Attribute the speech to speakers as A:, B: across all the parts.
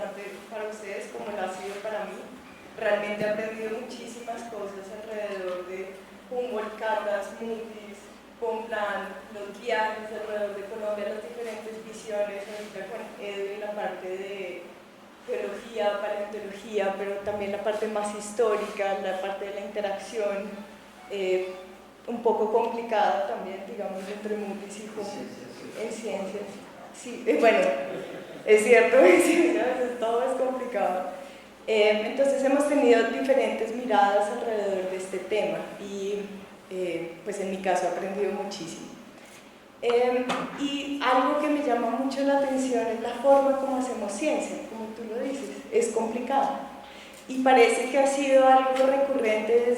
A: importante para ustedes como lo ha sido para mí. Realmente he aprendido muchísimas cosas alrededor de Humboldt, catas, smoothies, con plan, los viajes alrededor de Colombia, las diferentes visiones, ahorita con Edu y la parte de geología, paleontología, pero también la parte más histórica, la parte de la interacción, un poco complicada también, digamos, entre Moody's y Humboldt en ciencias. Sí, bueno, es cierto, en ciencias a veces todo es complicado. Entonces hemos tenido diferentes miradas alrededor de este tema y pues en mi caso he aprendido muchísimo. Y algo que me llama mucho la atención es la forma como hacemos ciencia, como tú lo dices, es complicado. Y parece que ha sido algo recurrente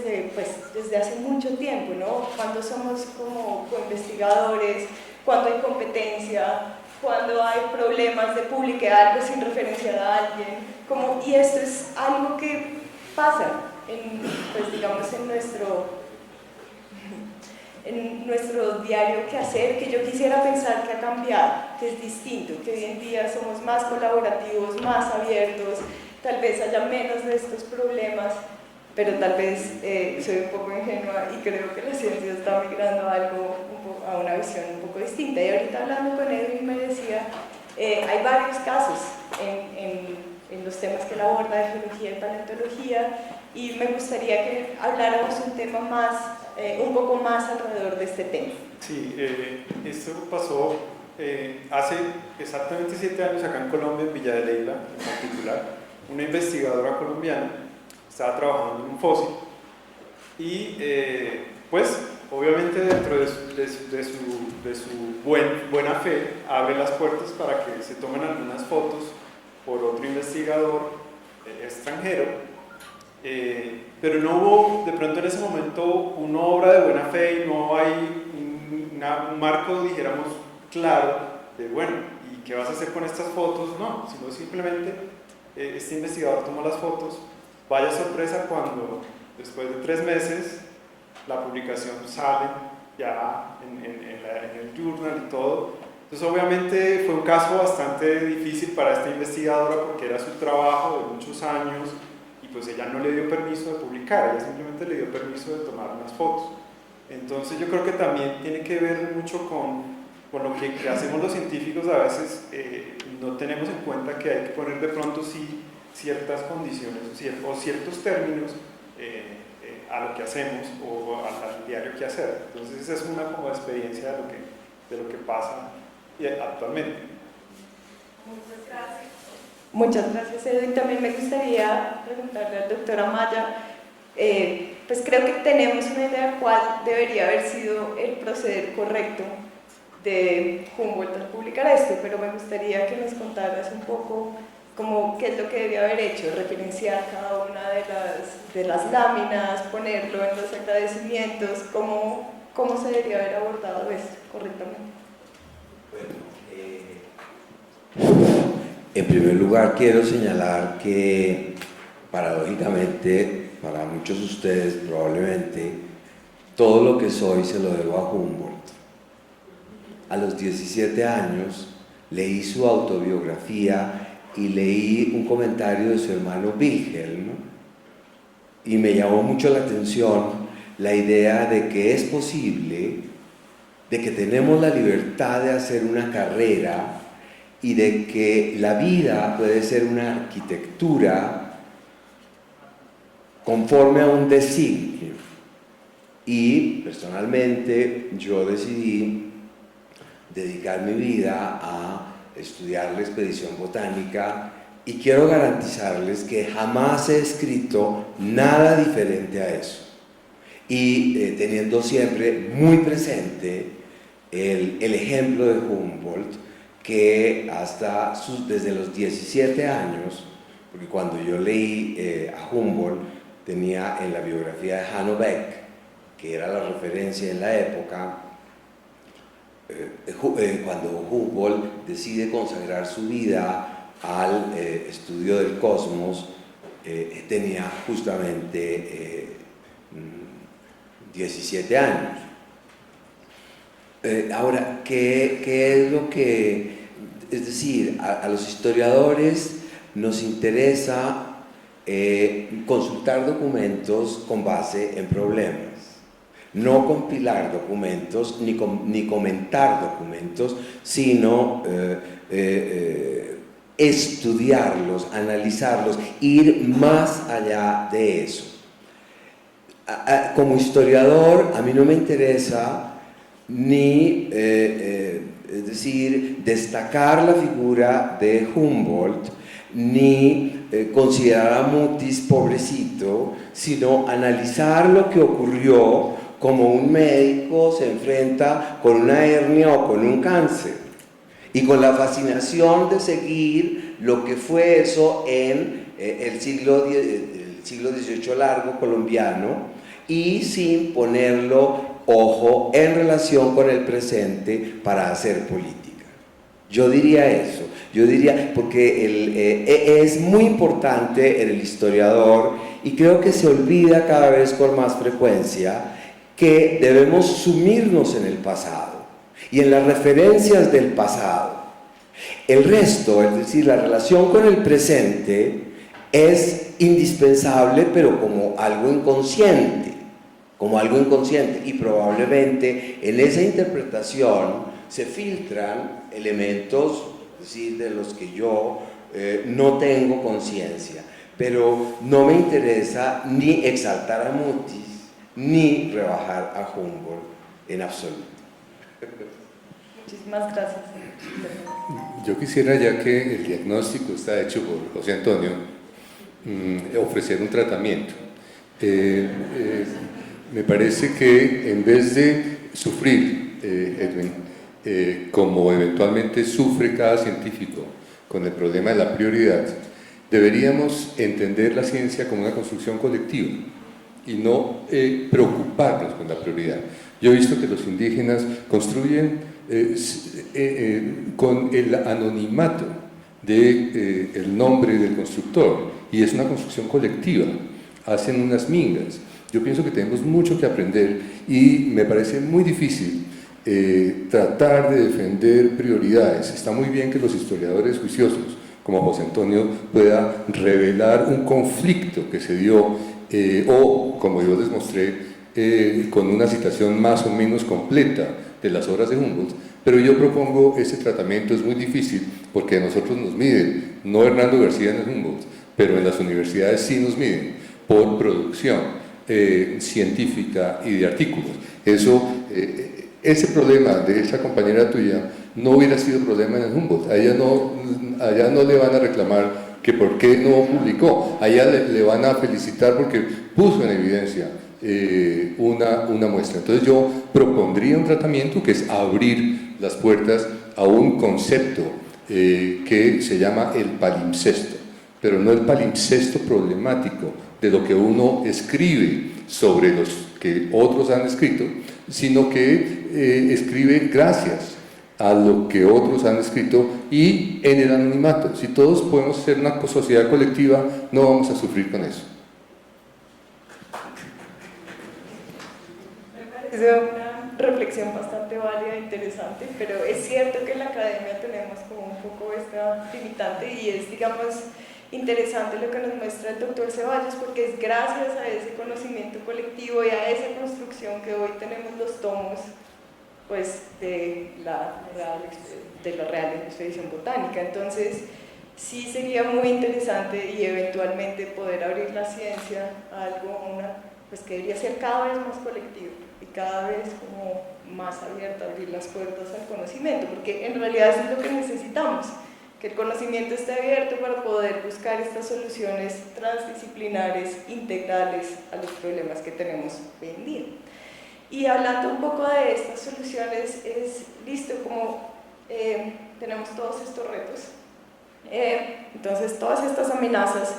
A: desde hace mucho tiempo, ¿no? Cuando somos como co-investigadores, cuando hay competencia, cuando hay problemas de publicar algo sin referenciar a alguien, y esto es algo que pasa pues digamos en nuestro diario quehacer, que yo quisiera pensar que ha cambiado, que es distinto, que hoy en día somos más colaborativos, más abiertos, tal vez haya menos de estos problemas, pero tal vez soy un poco ingenua y creo que la ciencia está migrando a a una visión un poco distinta. Y ahorita hablando con Edwin me decía, hay varios casos en los temas que él aborda de geología y paleontología, y me gustaría que habláramos un poco más alrededor de este tema.
B: Sí, esto pasó hace exactamente 7 años acá en Colombia, en Villa de Leyva en particular. Una investigadora colombiana estaba trabajando en un fósil y pues obviamente dentro de su buena fe abre las puertas para que se tomen algunas fotos por otro investigador extranjero, pero no hubo de pronto en ese momento una obra de buena fe y no hay un marco, dijéramos, claro de bueno, ¿y qué vas a hacer con estas fotos? No, sino simplemente este investigador tomó las fotos. Vaya sorpresa cuando después de 3 meses la publicación sale ya en el journal y todo. Entonces obviamente fue un caso bastante difícil para esta investigadora porque era su trabajo de muchos años y pues ella no le dio permiso de publicar, ella simplemente le dio permiso de tomar unas fotos. Entonces yo creo que también tiene que ver mucho con lo que hacemos los científicos. A veces no tenemos en cuenta que hay que poner de pronto sí ciertas condiciones o ciertos términos a lo que hacemos o al diario que hacer. Entonces esa es una como experiencia de lo que pasa actualmente.
A: Muchas gracias. Muchas gracias, Edwin. También me gustaría preguntarle al doctor Amaya, pues creo que tenemos una idea de cuál debería haber sido el proceder correcto de Humboldt al publicar esto, pero me gustaría que nos contaras un poco como qué es lo que debía haber hecho, referenciar cada una de las láminas, ponerlo en los agradecimientos, cómo se debería haber abordado esto correctamente.
C: En primer lugar, quiero señalar que, paradójicamente, para muchos de ustedes probablemente, todo lo que soy se lo debo a Humboldt. A los 17 años leí su autobiografía y leí un comentario de su hermano Wilhelm y me llamó mucho la atención la idea de que es posible, de que tenemos la libertad de hacer una carrera y de que la vida puede ser una arquitectura conforme a un designio. Y personalmente yo decidí dedicar mi vida a estudiar la expedición botánica y quiero garantizarles que jamás he escrito nada diferente a eso. Y teniendo siempre muy presente el ejemplo de Humboldt, que desde los 17 años, porque cuando yo leí a Humboldt tenía en la biografía de Hanno Beck, que era la referencia en la época, cuando Humboldt decide consagrar su vida al estudio del cosmos, tenía justamente 17 años. Ahora, ¿qué es lo que...? Es decir, a los historiadores nos interesa consultar documentos con base en problemas. No compilar documentos ni comentar documentos, sino estudiarlos, analizarlos, ir más allá de eso. Como historiador, a mí no me interesa ni, es decir, destacar la figura de Humboldt, ni considerar a Mutis pobrecito, sino analizar lo que ocurrió como un médico se enfrenta con una hernia o con un cáncer, y con la fascinación de seguir lo que fue eso en el siglo XVIII largo colombiano, y sin ponerlo, ojo, en relación con el presente para hacer política. Yo diría eso, yo diría, porque es muy importante en el historiador, y creo que se olvida cada vez con más frecuencia, que debemos sumirnos en el pasado y en las referencias del pasado. El resto, es decir, la relación con el presente, es indispensable, pero como algo inconsciente, y probablemente en esa interpretación se filtran elementos, es decir, de los que yo no tengo conciencia, pero no me interesa ni exaltar a Mutis ni rebajar a Humboldt en absoluto.
A: Muchísimas gracias.
D: Yo quisiera, ya que el diagnóstico está hecho por José Antonio, ofrecer un tratamiento. Me parece que en vez de sufrir, Edwin, como eventualmente sufre cada científico con el problema de la prioridad, deberíamos entender la ciencia como una construcción colectiva y no preocuparnos con la prioridad. Yo he visto que los indígenas construyen con el anonimato del nombre del constructor, y es una construcción colectiva, hacen unas mingas. Yo pienso que tenemos mucho que aprender, y me parece muy difícil tratar de defender prioridades. Está muy bien que los historiadores juiciosos, como José Antonio, pueda revelar un conflicto que se dio, o, como yo les mostré, con una citación más o menos completa de las obras de Humboldt, pero yo propongo ese tratamiento. Es muy difícil porque a nosotros nos miden, no Hernando García no es Humboldt, pero en las universidades sí nos miden por producción científica y de artículos. Ese problema de esa compañera tuya no hubiera sido problema en el Humboldt. Allá no le van a reclamar que por qué no publicó, allá le van a felicitar porque puso en evidencia una muestra. Entonces yo propondría un tratamiento que es abrir las puertas a un concepto que se llama el palimpsesto, pero no el palimpsesto problemático de lo que uno escribe sobre los que otros han escrito, sino que escribe gracias a lo que otros han escrito y en el anonimato. Si todos podemos ser una sociedad colectiva, no vamos a sufrir con eso.
A: Es una reflexión bastante válida e interesante, pero es cierto que en la academia tenemos como un poco esta limitante, y es, digamos, interesante lo que nos muestra el doctor Ceballos, porque es gracias a ese conocimiento colectivo y a esa construcción que hoy tenemos los tomos, pues, de la Real Expedición Botánica. Entonces, sí sería muy interesante y eventualmente poder abrir la ciencia a algo, pues, que debería ser cada vez más colectivo y cada vez como más abierta, abrir las puertas al conocimiento, porque en realidad eso es lo que necesitamos, que el conocimiento esté abierto para poder buscar estas soluciones transdisciplinares, integrales a los problemas que tenemos hoy en día. Y hablando un poco de estas soluciones, es listo, como tenemos todos estos retos, entonces todas estas amenazas,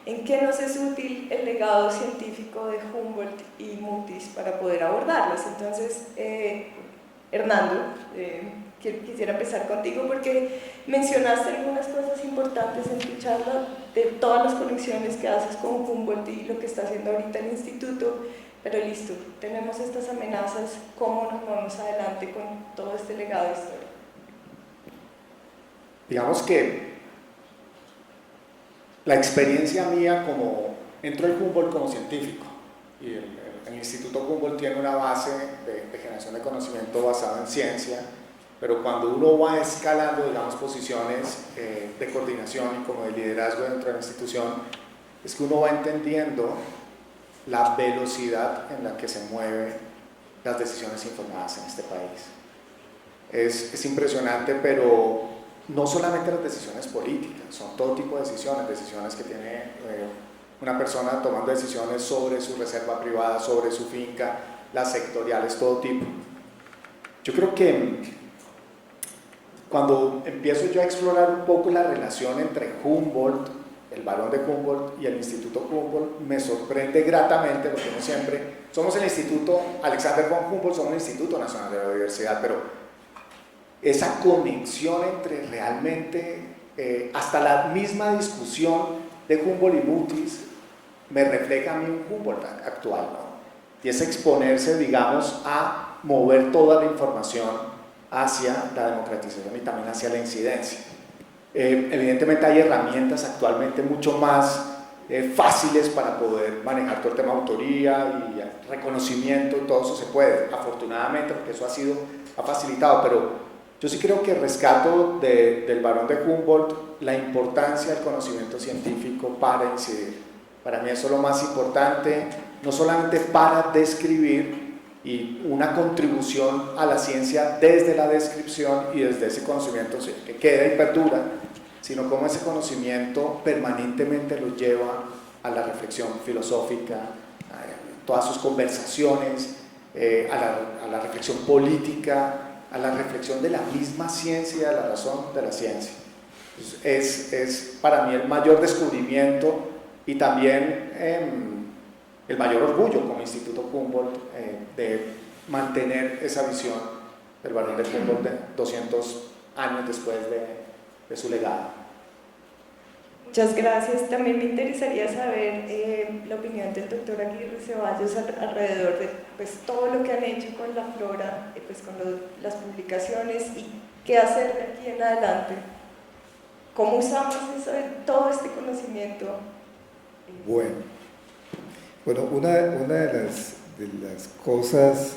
A: ¿en qué nos es útil el legado científico de Humboldt y Mutis para poder abordarlas? Entonces, Hernando, quisiera empezar contigo porque mencionaste algunas cosas importantes en tu charla de todas las conexiones que haces con Humboldt y lo que está haciendo ahorita el instituto, pero listo, tenemos estas amenazas, ¿cómo nos movemos adelante con todo este legado de historia?
E: Digamos que la experiencia mía como entro al Humboldt como científico y el Instituto Humboldt tiene una base de generación de conocimiento basado en ciencia, pero cuando uno va escalando, digamos, posiciones de coordinación y como de liderazgo dentro de la institución, es que uno va entendiendo la velocidad en la que se mueven las decisiones informadas en este país. Es impresionante, pero no solamente las decisiones políticas, son todo tipo de decisiones que tiene una persona tomando decisiones sobre su reserva privada, sobre su finca, las sectoriales, todo tipo. Yo creo que cuando empiezo yo a explorar un poco la relación entre Humboldt, el Barón de Humboldt y el Instituto Humboldt, me sorprende gratamente, porque no siempre, somos el Instituto Alexander von Humboldt, somos el Instituto Nacional de la Biodiversidad, pero esa conexión entre realmente, hasta la misma discusión de Humboldt y Mutis, me refleja a mí un Humboldt actual, ¿no? Y es exponerse, digamos, a mover toda la información hacia la democratización y también hacia la incidencia. Evidentemente hay herramientas actualmente mucho más fáciles para poder manejar todo el tema de autoría y reconocimiento, y todo eso se puede, afortunadamente, porque eso ha facilitado, pero yo sí creo que rescato del Barón de Humboldt la importancia del conocimiento científico para incidir. Para mí eso es lo más importante, no solamente para describir y una contribución a la ciencia desde la descripción y desde ese conocimiento que queda y perdura, sino como ese conocimiento permanentemente lo lleva a la reflexión filosófica, a todas sus conversaciones, a la reflexión política, a la reflexión de la misma ciencia, de la razón de la ciencia. Es para mí el mayor descubrimiento y también el mayor orgullo como Instituto Humboldt de mantener esa visión del Barón de Humboldt 200 años después de su legado.
A: Muchas gracias. También me interesaría saber la opinión del doctor Aguirre Ceballos alrededor de pues, todo lo que han hecho con la flora, pues, con las publicaciones y qué hacer de aquí en adelante. ¿Cómo usamos todo este conocimiento?
F: Bueno, una de las cosas,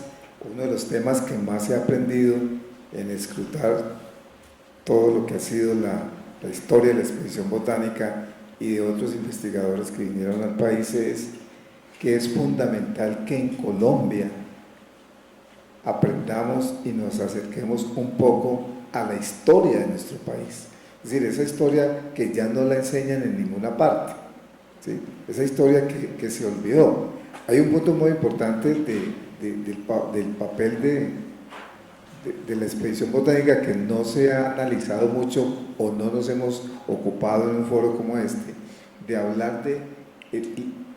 F: uno de los temas que más he aprendido en escrutar todo lo que ha sido la historia de la expedición botánica y de otros investigadores que vinieron al país es que es fundamental que en Colombia aprendamos y nos acerquemos un poco a la historia de nuestro país. Es decir, esa historia que ya no la enseñan en ninguna parte, ¿sí? Esa historia que se olvidó. Hay un punto muy importante del papel de la expedición botánica que no se ha analizado mucho o no nos hemos ocupado en un foro como este, de hablar de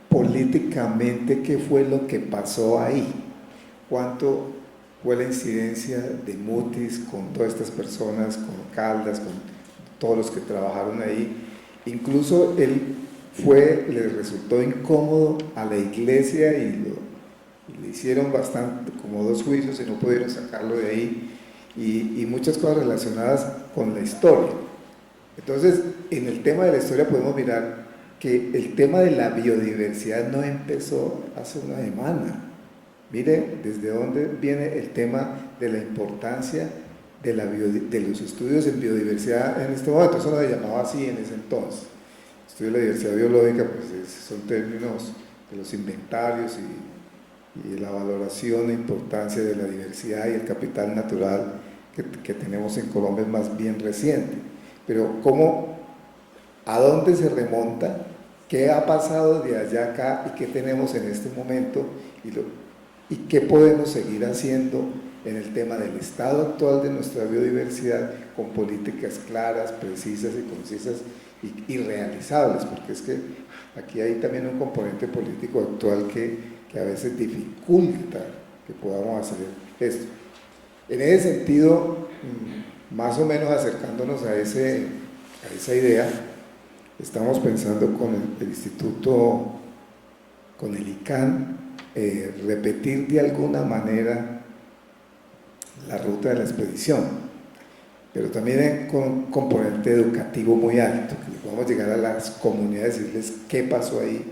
F: políticamente qué fue lo que pasó ahí, cuánto fue la incidencia de Mutis con todas estas personas, con Caldas, con todos los que trabajaron ahí. Incluso él le resultó incómodo a la iglesia y le hicieron bastante, como 2 juicios y no pudieron sacarlo de ahí, y muchas cosas relacionadas con la historia. Entonces, en el tema de la historia podemos mirar que el tema de la biodiversidad no empezó hace una semana. Mire desde dónde viene el tema de la importancia de los estudios en biodiversidad en este momento. Eso no se llamaba así en ese entonces. Estudio de la diversidad biológica, pues son términos de los inventarios y la valoración e importancia de la diversidad y el capital natural que tenemos en Colombia es más bien reciente. Pero ¿a dónde se remonta? ¿Qué ha pasado de allá a acá y qué tenemos en este momento? ¿Y qué podemos seguir haciendo en el tema del estado actual de nuestra biodiversidad con políticas claras, precisas y concisas y realizables? Porque es que aquí hay también un componente político actual que a veces dificulta que podamos hacer esto. En ese sentido, más o menos acercándonos a esa idea, estamos pensando con el instituto, con el ICANN, repetir de alguna manera la ruta de la expedición, pero también con un componente educativo muy alto, que podamos llegar a las comunidades y decirles qué pasó ahí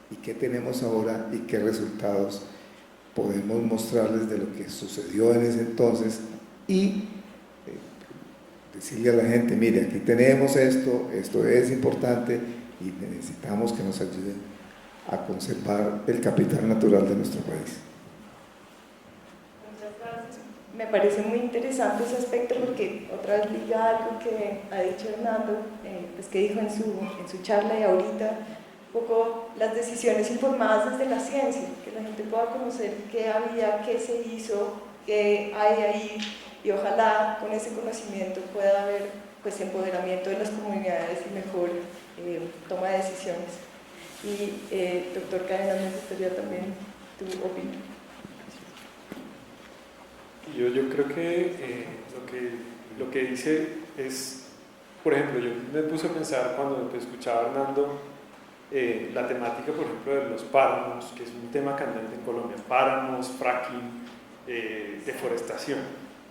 F: y qué tenemos ahora y qué resultados podemos mostrarles de lo que sucedió en ese entonces y decirle a la gente, mire, aquí tenemos esto, esto es importante y necesitamos que nos ayuden a conservar el capital natural de nuestro país.
A: Muchas gracias. Me parece muy interesante ese aspecto porque otra vez liga algo que ha dicho Hernando, pues que dijo en su charla y ahorita, un poco las decisiones informadas desde la ciencia, que la gente pueda conocer qué había, qué se hizo, qué hay ahí, y ojalá con ese conocimiento pueda haber pues empoderamiento de las comunidades y mejor toma de decisiones. Y doctor Cadenas, me gustaría también tu opinión.
B: Yo creo que lo que dice es, por ejemplo, yo me puse a pensar cuando escuchaba a Hernando la temática, por ejemplo, de los páramos, que es un tema candente en Colombia, páramos, fracking, deforestación.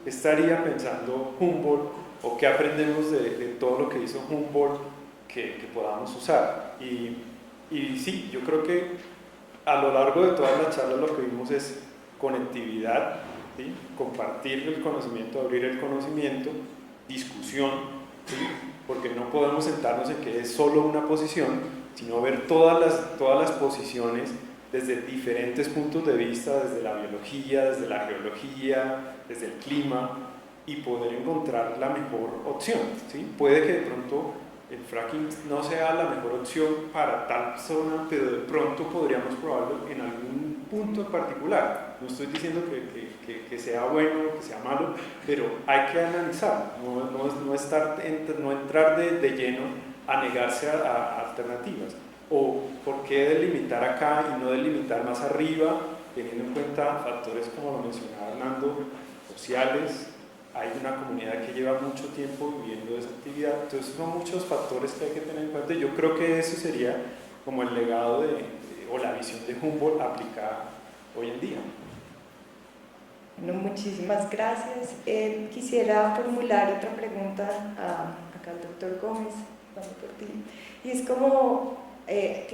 B: Estaría pensando Humboldt, o qué aprendemos de todo lo que hizo Humboldt que podamos usar. Y sí, yo creo que a lo largo de todas las charlas lo que vimos es conectividad, ¿sí? Compartir el conocimiento, abrir el conocimiento, discusión, ¿sí? Porque no podemos sentarnos en que es solo una posición, sino ver todas las posiciones desde diferentes puntos de vista, desde la biología, desde la geología, desde el clima, y poder encontrar la mejor opción, ¿sí? Puede que de pronto el fracking no sea la mejor opción para tal zona, pero de pronto podríamos probarlo en algún punto en particular. No estoy diciendo que sea bueno o que sea malo, pero hay que analizarlo, no entrar de lleno a negarse a alternativas. O por qué delimitar acá y no delimitar más arriba, teniendo en cuenta factores como lo mencionaba Hernando, sociales. Hay una comunidad que lleva mucho tiempo viviendo esa actividad, entonces son muchos factores que hay que tener en cuenta. Yo creo que eso sería como el legado o la visión de Humboldt aplicada hoy en día.
A: Bueno, muchísimas gracias. Quisiera formular otra pregunta acá al doctor Gómez, vamos por ti. Y es como hay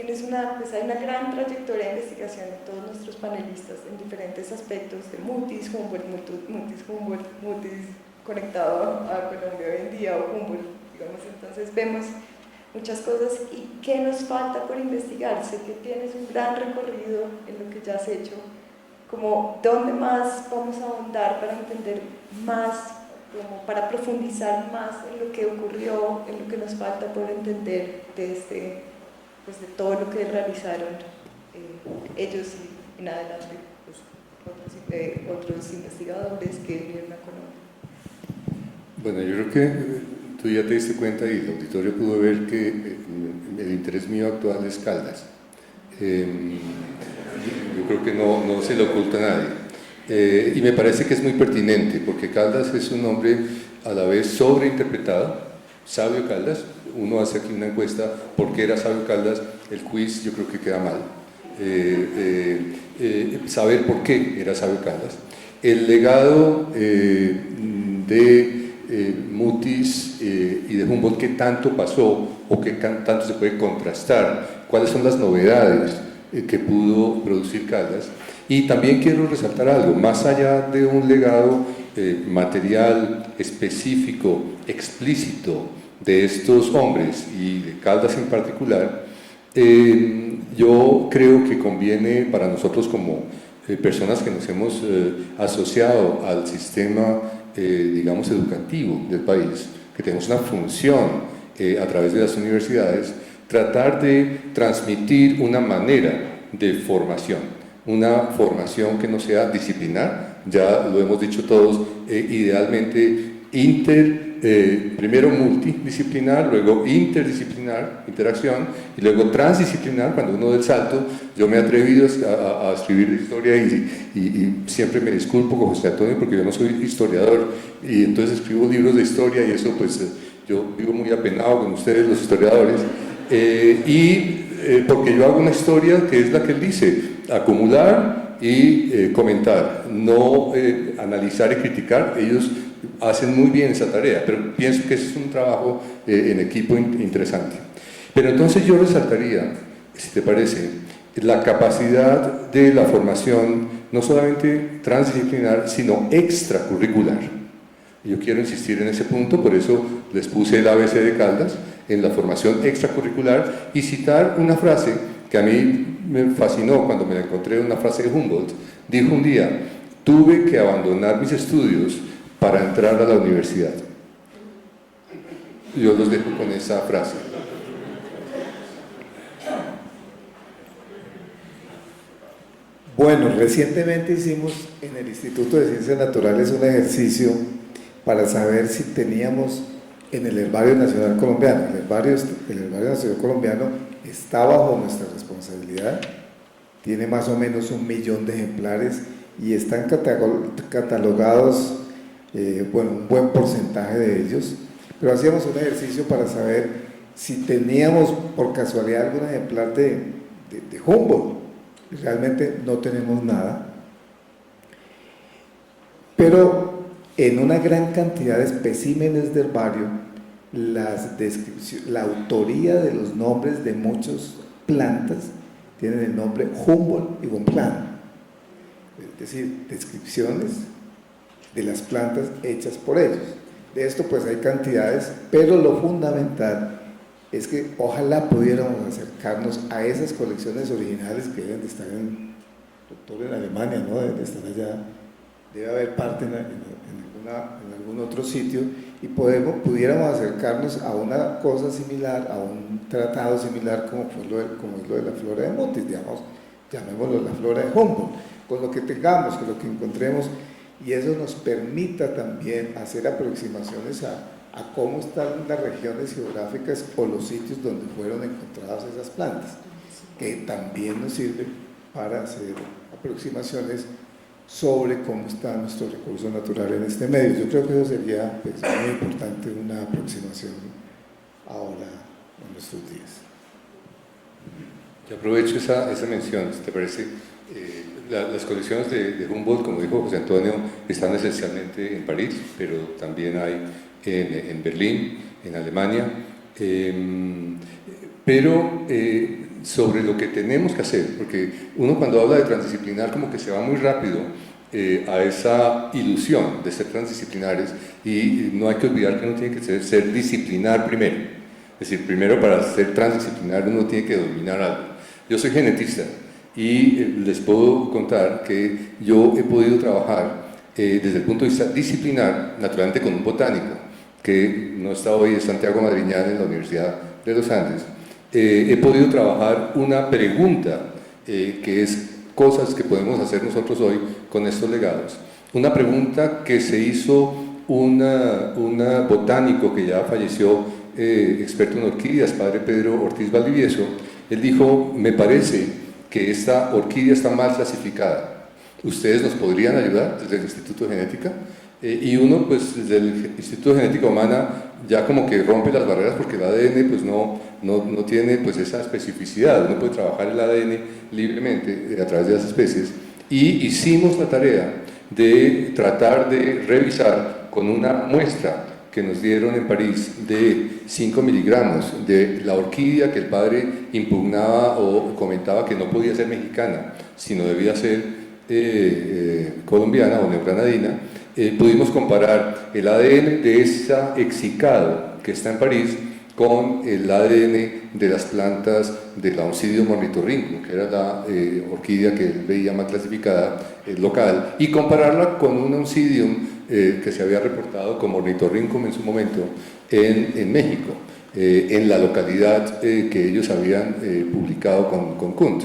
A: una gran trayectoria de investigación de todos nuestros panelistas en diferentes aspectos de Mutis, Humboldt, Mutis conectado a Colombia hoy en día, o Humboldt, digamos. Entonces vemos muchas cosas. ¿Y qué nos falta por investigar? Sé que tienes un gran recorrido en lo que ya has hecho. Como, ¿dónde más vamos a ahondar para entender más, como para profundizar más en lo que ocurrió, en lo que nos falta por entender de todo lo que realizaron ellos y en adelante otros investigadores que vinieron a Colombia?
D: Bueno, yo creo que tú ya te diste cuenta y el auditorio pudo ver que el interés mío actual es Caldas. Yo creo que no se le oculta a nadie. Y me parece que es muy pertinente, porque Caldas es un hombre a la vez sobreinterpretado, Sabio Caldas. Uno hace aquí una encuesta, ¿por qué era Sabio Caldas? El quiz yo creo que queda mal. Saber por qué era Sabio Caldas. El legado de Mutis y de Humboldt, ¿qué tanto pasó o qué tanto se puede contrastar? ¿Cuáles son las novedades que pudo producir Caldas? Y también quiero resaltar algo, más allá de un legado material específico, explícito de estos hombres y de Caldas en particular, yo creo que conviene para nosotros como personas que nos hemos asociado al sistema, digamos, educativo del país, que tenemos una función a través de las universidades, tratar de transmitir una manera de formación, una formación que no sea disciplinar, ya lo hemos dicho todos, idealmente primero multidisciplinar, luego interdisciplinar, interacción, y luego transdisciplinar. Cuando uno da el salto, yo me he atrevido a escribir historia y siempre me disculpo con José Antonio porque yo no soy historiador, y entonces escribo libros de historia y eso pues yo vivo muy apenado con ustedes los historiadores, porque yo hago una historia que es la que él dice, acumular y comentar, no analizar y criticar. Ellos hacen muy bien esa tarea, pero pienso que es un trabajo en equipo interesante. Pero entonces yo resaltaría, si te parece, la capacidad de la formación no solamente transdisciplinar, sino extracurricular. Yo quiero insistir en ese punto, por eso les puse el ABC de Caldas, en la formación extracurricular, y citar una frase que a mí me fascinó cuando me la encontré, una frase de Humboldt. Dijo un día: tuve que abandonar mis estudios para entrar a la universidad. Yo los dejo con esa frase.
F: Bueno, recientemente hicimos en el Instituto de Ciencias Naturales un ejercicio para saber si teníamos en el Herbario Nacional Colombiano. El Herbario Nacional Colombiano está bajo nuestra responsabilidad, tiene más o menos 1 millón de ejemplares y están catalogados, bueno, un buen porcentaje de ellos, pero hacíamos un ejercicio para saber si teníamos por casualidad algún ejemplar de Humboldt. Realmente no tenemos nada, pero en una gran cantidad de especímenes de herbario, la autoría de los nombres de muchas plantas tienen el nombre Humboldt y Bonpland, es decir, descripciones de las plantas hechas por ellos. De esto pues hay cantidades, pero lo fundamental es que ojalá pudiéramos acercarnos a esas colecciones originales que deben de estar en Alemania, ¿no? Deben de estar allá, debe haber parte en algún otro sitio, y pudiéramos acercarnos a una cosa similar, a un tratado similar como es lo de la flora de Mutis, digamos, llamémoslo la flora de Humboldt, con lo que tengamos, con lo que encontremos, y eso nos permita también hacer aproximaciones a cómo están las regiones geográficas o los sitios donde fueron encontradas esas plantas, que también nos sirve para hacer aproximaciones sobre cómo está nuestro recurso natural en este medio. Yo creo que eso sería pues, muy importante, una aproximación ahora en nuestros días.
D: Yo aprovecho esa mención, si te parece. Las colecciones de Humboldt, como dijo José Antonio, están esencialmente en París, pero también hay en Berlín, en Alemania, pero sobre lo que tenemos que hacer, porque uno cuando habla de transdisciplinar como que se va muy rápido a esa ilusión de ser transdisciplinares, y no hay que olvidar que uno tiene que ser disciplinar primero, es decir, primero para ser transdisciplinar uno tiene que dominar algo. Yo soy genetista y les puedo contar que yo he podido trabajar desde el punto de vista disciplinar, naturalmente con un botánico, que no está hoy, es Santiago Madriñán en la Universidad de los Andes. He podido trabajar una pregunta que es cosas que podemos hacer nosotros hoy con estos legados. Una pregunta que se hizo un botánico que ya falleció, experto en orquídeas, padre Pedro Ortiz Valdivieso. Él dijo: me parece que esta orquídea está mal clasificada. ¿Ustedes nos podrían ayudar desde el Instituto de Genética? Y uno, pues desde el Instituto de Genética Humana ya como que rompe las barreras, porque el ADN pues no tiene pues esa especificidad. Uno puede trabajar el ADN libremente a través de las especies, y hicimos la tarea de tratar de revisar con una muestra que nos dieron en París de 5 miligramos de la orquídea que el padre impugnaba o comentaba que no podía ser mexicana, sino debía ser colombiana o neogranadina. Pudimos comparar el ADN de esa exicado que está en París con el ADN de las plantas de la Oncidium ornitorrinco, que era la orquídea que él veía mal clasificada local, y compararla con una Oncidium que se había reportado como ornitorrincum en su momento en México, en la localidad que ellos habían publicado con Kunt.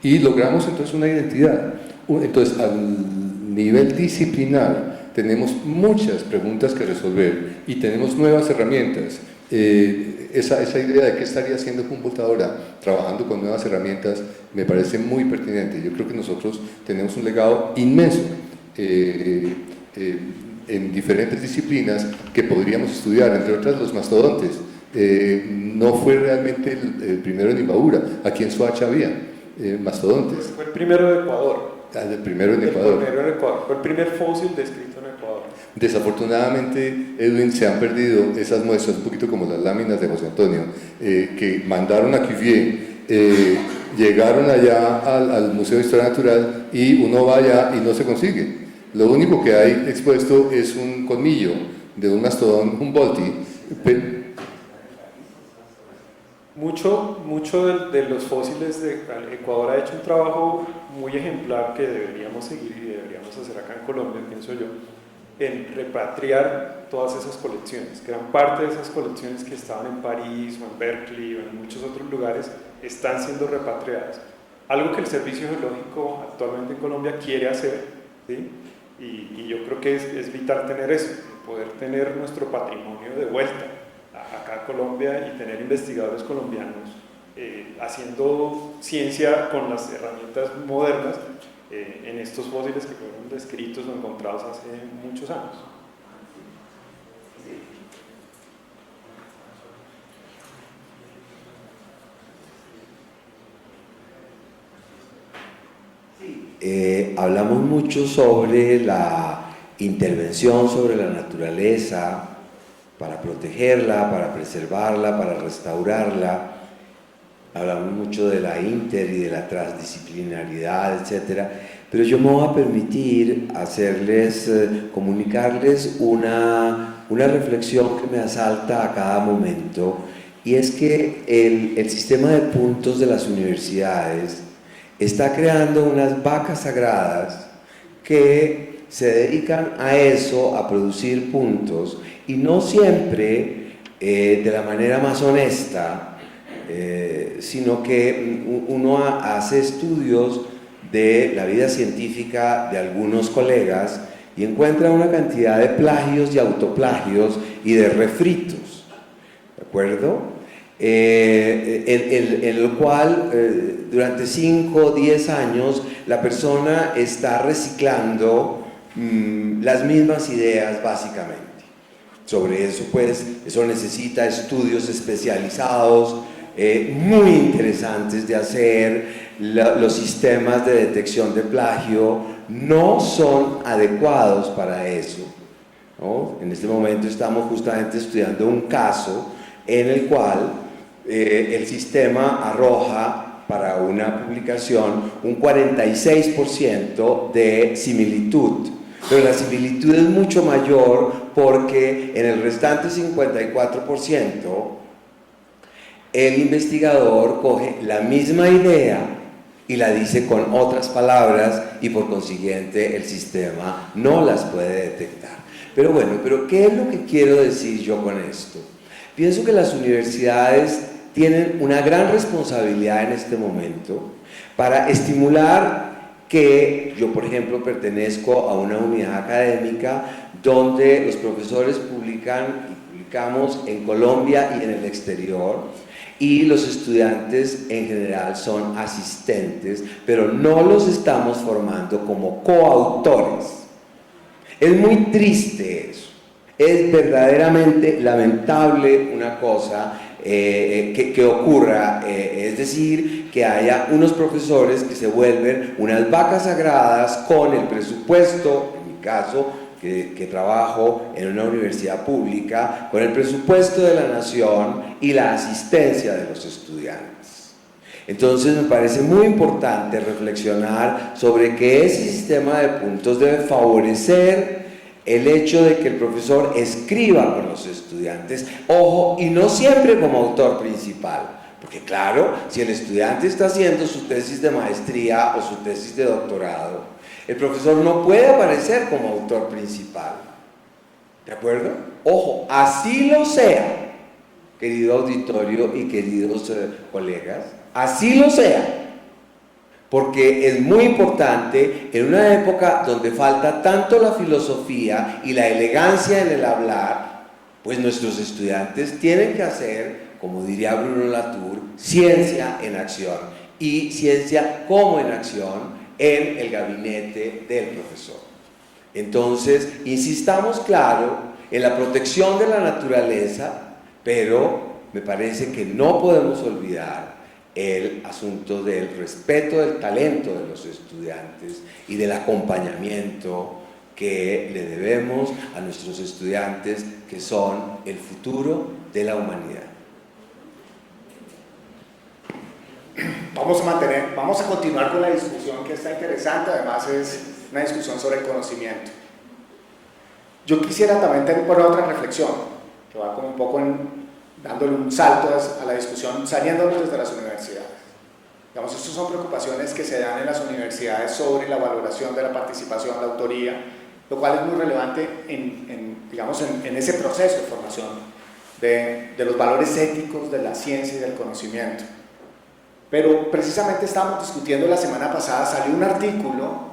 D: Y logramos entonces una identidad. Entonces, al nivel disciplinar, tenemos muchas preguntas que resolver y tenemos nuevas herramientas. Esa idea de qué estaría haciendo Humboldt ahora, trabajando con nuevas herramientas, me parece muy pertinente. Yo creo que nosotros tenemos un legado inmenso en diferentes disciplinas que podríamos estudiar, entre otras los mastodontes. No fue realmente el primero en Imbabura, aquí en Soacha había mastodontes.
B: Fue el primero de Ecuador.
D: El primero en
B: El
D: Ecuador.
B: primero en Ecuador. Fue el primer fósil descrito en Ecuador.
D: Desafortunadamente, Edwin, se han perdido esas muestras, un poquito como las láminas de José Antonio, que mandaron a Cuvier, llegaron allá al Museo de Historia Natural y uno va allá y no se consigue. Lo único que hay expuesto es un colmillo de un mastodón Humboldti.
B: Mucho de los fósiles de Ecuador ha hecho un trabajo muy ejemplar que deberíamos seguir y deberíamos hacer acá en Colombia, pienso yo, en repatriar todas esas colecciones, que eran parte de esas colecciones que estaban en París o en Berkeley o en muchos otros lugares, están siendo repatriadas. Algo que el Servicio Geológico actualmente en Colombia quiere hacer, ¿sí? Y yo creo que es vital tener eso, poder tener nuestro patrimonio de vuelta acá a Colombia y tener investigadores colombianos haciendo ciencia con las herramientas modernas en estos fósiles que fueron descritos o encontrados hace muchos años.
C: Hablamos mucho sobre la intervención sobre la naturaleza para protegerla, para preservarla, para restaurarla. Hablamos mucho de la inter y de la transdisciplinariedad, etc. Pero yo me voy a permitir comunicarles una reflexión que me asalta a cada momento, y es que el sistema de puntos de las universidades está creando unas vacas sagradas que se dedican a eso, a producir puntos, y no siempre de la manera más honesta, sino que uno hace estudios de la vida científica de algunos colegas y encuentra una cantidad de plagios y autoplagios y de refritos, ¿de acuerdo? En el cual durante 5 o 10 años la persona está reciclando las mismas ideas básicamente. Sobre eso, pues, eso necesita estudios especializados muy interesantes de hacer. Los sistemas de detección de plagio no son adecuados para eso, ¿no? En este momento estamos justamente estudiando un caso en el cual el sistema arroja para una publicación un 46% de similitud, pero la similitud es mucho mayor porque en el restante 54% el investigador coge la misma idea y la dice con otras palabras, y por consiguiente el sistema no las puede detectar. Pero bueno, ¿qué es lo que quiero decir yo con esto? Pienso que las universidades tienen una gran responsabilidad en este momento para estimular que yo, por ejemplo, pertenezco a una unidad académica donde los profesores publicamos en Colombia y en el exterior, y los estudiantes en general son asistentes, pero no los estamos formando como coautores. Es muy triste eso. Es verdaderamente lamentable una cosa que ocurra, es decir, que haya unos profesores que se vuelven unas vacas sagradas con el presupuesto, en mi caso, que trabajo en una universidad pública, con el presupuesto de la nación y la asistencia de los estudiantes. Entonces me parece muy importante reflexionar sobre que ese sistema de puntos debe favorecer el hecho de que el profesor escriba con los estudiantes, ojo, y no siempre como autor principal, porque claro, si el estudiante está haciendo su tesis de maestría o su tesis de doctorado, el profesor no puede aparecer como autor principal, ¿de acuerdo? Ojo, así lo sea, querido auditorio y queridos colegas, así lo sea. Porque es muy importante en una época donde falta tanto la filosofía y la elegancia en el hablar, pues nuestros estudiantes tienen que hacer, como diría Bruno Latour, ciencia en acción, y ciencia como en acción en el gabinete del profesor. Entonces, insistamos, claro, en la protección de la naturaleza, pero me parece que no podemos olvidar el asunto del respeto del talento de los estudiantes y del acompañamiento que le debemos a nuestros estudiantes, que son el futuro de la humanidad.
E: Vamos a continuar con la discusión, que está interesante, además es una discusión sobre el conocimiento. Yo quisiera también tener otra reflexión, que va como un poco dándole un salto a la discusión, saliéndonos desde las universidades. Digamos, estas son preocupaciones que se dan en las universidades sobre la valoración de la participación, la autoría, lo cual es muy relevante en ese proceso de formación de los valores éticos de la ciencia y del conocimiento. Pero precisamente estábamos discutiendo la semana pasada, salió un artículo